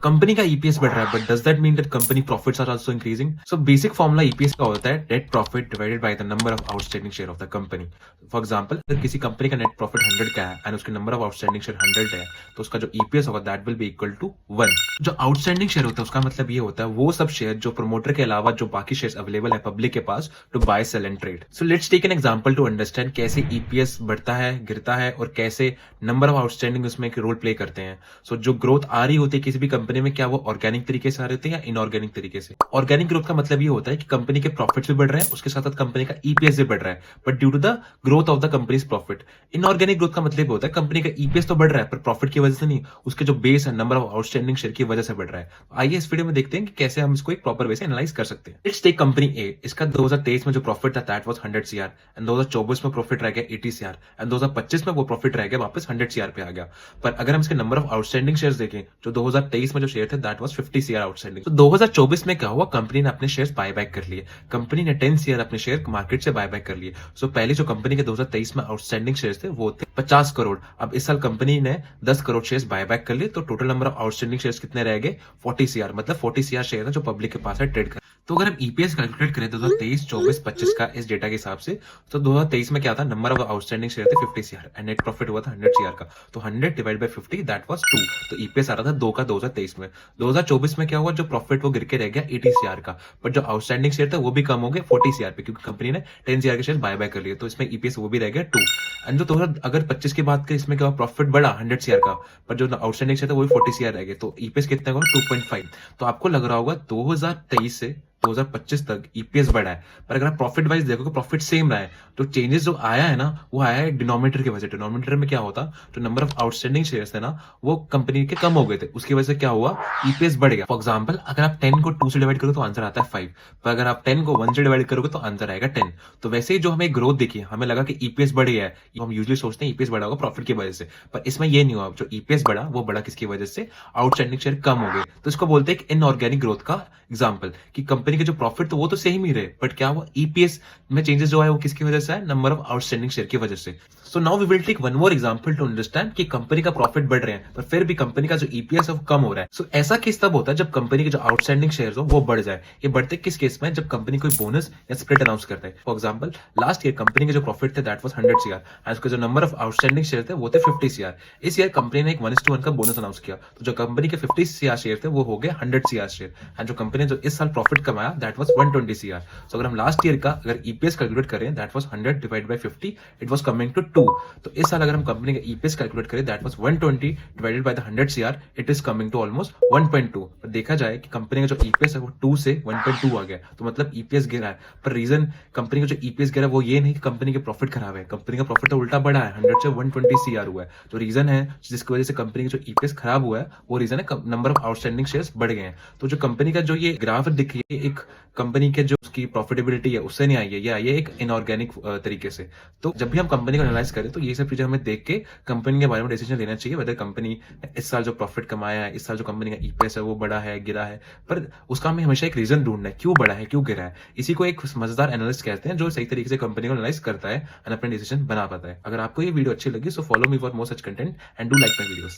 Company का EPS बढ़ रहा है, but does that mean that company profits are also increasing? So basic formula EPS का होता है net profit divided by the number of outstanding share of the company. For example, अगर किसी company का नेट प्रॉफिट 100 का है and उसके number of outstanding share 100 है, तो उसका जो ईपीएस होगा that will be equal to 1। जो आउटस्टैंडिंग शेयर होता है उसका मतलब ये होता है वो सब शेयर जो प्रमोटर के अलावा जो बाकी शेयर्स अवेलेबल है पब्लिक के पास to buy sell and trade. So let's take an example to understand कैसे ईपीएस बढ़ता है, गिरता है और कैसे नंबर ऑफ आउटस्टैंडिंग उसमें रोल प्ले करते हैं। सो जो ग्रोथ आ रही होती है किसी भी कंपनी में, क्या वो ऑर्गेनिक तरीके से आ रहे होते हैं या इनऑर्गेनिक तरीके से? ऑर्गेनिक ग्रोथ का मतलब ये होता है कि कंपनी के प्रॉफिट्स भी बढ़ रहे हैं, उसके साथ साथ कंपनी का ईपीएस भी बढ़ रहा है, but due to the growth of the company's profit. Inorganic growth का मतलब होता है कंपनी का ईपीएस तो बढ़ रहा है पर प्रॉफिट की वजह से नहीं, उसके जो बेस है नंबर ऑफ आउटस्टैंडिंग शेयर की वजह से बढ़ रहा है। आइए इस वीडियो में देखते हैं कि कैसे हम इसको एक प्रॉपर वे से एनालाइज कर सकते हैं। लेट्स टेक कंपनी ए। इसका 2023 में जो प्रॉफिट था दैट वाज 100 सीआर एंड 2024 में प्रॉफिट रह गया 80 सीआर एंड 2025 में वो प्रॉफिट रह गया वापस 100 सीआर पे आ गया। पर अगर हम इसके नंबर ऑफ आउटस्टैंडिंग शेयर्स देखें, जो 2023 में जो शेयर थे दैट वाज 50 सीआर आउटस्टैंडिंग। तो 2024 में क्या हुआ, कंपनी ने अपने शेयर्स बाय बैक कर लिए। कंपनी ने 10 सीआर अपने शेयर मार्केट से बाय बैक कर लिए। सो पहले जो कंपनी के 2023 में आउटस्टैंडिंग शेयर्स थे वो थे 50 करोड़। अब इस साल कंपनी ने 10 करोड़ शेयर्स बाय बैक कर लिए, तो total number of outstanding shares कितने रह गए? 40 सीआर। मतलब 40 सीआर शेयर है जो पब्लिक के पास है ट्रेड कर। तो अगर हम ईपीएस कैलकुलेट करें 2023, 24, 25 का इस डेटा के हिसाब से, तो 2023 में क्या था, नंबर ऑफ आउटस्टैंडिंग शेयर थे 50 सीआर एंड नेट प्रॉफिट हुआ था 100 सीआर का। तो 100 डिवाइड बाय 50 दैट वाज 2। तो ईपीएस आ रहा था 2 का 2023 में। 2024 में क्या हुआ, जो प्रॉफिट वो गिर के रह गया 80 सीआर का, बट जो आउटस्टैंडिंग शेयर था वो भी कम हो गए 40 सीआर पे, क्योंकि कंपनी ने 10 सीआर के शेयर बाय बैक कर लिए। तो इसमें ईपीएस वो भी रह गया 2। एंड जो 2000 अगर 25 की बात करें, इसमें क्या हुआ, प्रॉफिट बढ़ा 100 सीआर का, पर जो आउटस्टैंडिंग शेयर था वो भी 40 सीआर रह गए। तो ईपीएस कितना होगा, 2.5। तो आपको लग रहा होगा 2023 से 2025 तक ईपीएस बढ़ा है, पर अगर आप प्रॉफिट वाइज देखोगे प्रॉफिट सेम रहा है। तो चेंजेस जो आया है ना, वो आया है डिनोमिनेटर की वजह से। डिनोमिनेटर में क्या होता, जो नंबर ऑफ आउटस्टैंडिंग शेयर्स थे ना वो कंपनी के कम हो गए थे, उसकी वजह से क्या हुआ, ईपीएस बढ़ गया। फॉर एग्जांपल, अगर आप 10 को 2 से डिवाइड करोगे तो आंसर आता है 5, पर अगर आप 10 को 1 से डिवाइड करोगे तो आंसर आएगा 10। तो वैसे ही जो हमें ग्रोथ दिखी, हमें लगा कि ईपीएस बढ़ गया है, हम यूजुअली सोचते हैं ईपीएस बढ़ा होगा प्रॉफिट की वजह से, पर इसमें ये नहीं हुआ। जो ईपीएस बढ़ा वो बढ़ा किसकी वजह से, आउटस्टैंडिंग शेयर कम हो गए। तो इसको बोलते हैं इनऑर्गेनिक ग्रोथ का एग्जाम्पल, कि कंपनी के जो प्रॉफिट तो वो तो सेम ही रहे, बट क्या हुआ, ईपीएस में चेंजेस जो है वो किसकी वजह से है, नंबर ऑफ आउटस्टैंडिंग शेयर की वजह से। So now we will take one more example to understand कि कंपनी का प्रॉफिट बढ़ रहे हैं पर फिर भी कंपनी का जो ईपीएस है वो कम हो रहा है। सो ऐसा केस तब होता है जब कंपनी के जो आउटस्टैंडिंग शेयर्स हो वो बढ़ जाए। ये बढ़ते किस केस में, जब कंपनी कोई बोनस या स्प्लिट अनाउंस करता है। For example, last year company के जो प्रॉफिट थे दैट वाज 100 सीआर एंड उसके जो नंबर ऑफ आउटस्टैंडिंग शेयर थे वो थे 50 सीआर। इस ईयर कंपनी ने एक 1:1 का बोनस अनाउंस किया, तो जो कंपनी के 50 सीआर शेयर थे वो हो गए 100 सीआर शेयर एंड जो कंपनी जो इस साल प्रॉफिट कमाया दैट वाज 120 सीआर। सो अगर हम लास्ट ईयर का अगर ईपीएस कैलकुलेट करें that was 100 divide by 50, it was coming to 2। तो इस साल अगर हम कंपनी का ईपीएस कैलकुलेट करें that was 120 divided by the 100 CR, it is coming to almost 1.2। पर देखा जाए कि कंपनी का जो ईपीएस है वो 2 से 1.2 आ गया, तो मतलब ईपीएस गिरा है। पर रीजन कंपनी का जो ईपीएस गिरा वो ये नहीं कि कंपनी के प्रॉफिट खराब है, कंपनी का प्रॉफिट तो उल्टा बढ़ा है, 100 से 120 सीआर हुआ है। जो रीजन है जिसकी वजह से कंपनी का जो ईपीएस खराब हुआ है वो रीजन है नंबर ऑफ आउटस्टैंडिंग शेयर्स बढ़ गए हैं। तो जो कंपनी का जो ये ग्राफ दिख रही है, एक कंपनी के जो उसकी प्रॉफिटेबिलिटी है उससे नहीं आई है, ये आई है एक इनऑर्गेनिक तरीके से। तो जब भी हम कंपनी को एनालाइज करें तो ये सब चीजें हमें देख के कंपनी के बारे में डिसीजन लेना चाहिए, वेदर कंपनी इस साल जो प्रॉफिट कमाया है, इस साल जो कंपनी का ईपीएस है वो बढ़ा है, गिरा है, पर उसका हमें हमेशा एक रीजन ढूंढना है, क्यों बढ़ा है, क्यों गिरा है। इसी को एक मजेदार एनालिस्ट कहते हैं जो सही तरीके से कंपनी को एनालाइज करता है एंड अपने डिसीजन बना पाता है। अगर आपको ये वीडियो अच्छी लगी so follow me for more such content and do like my videos.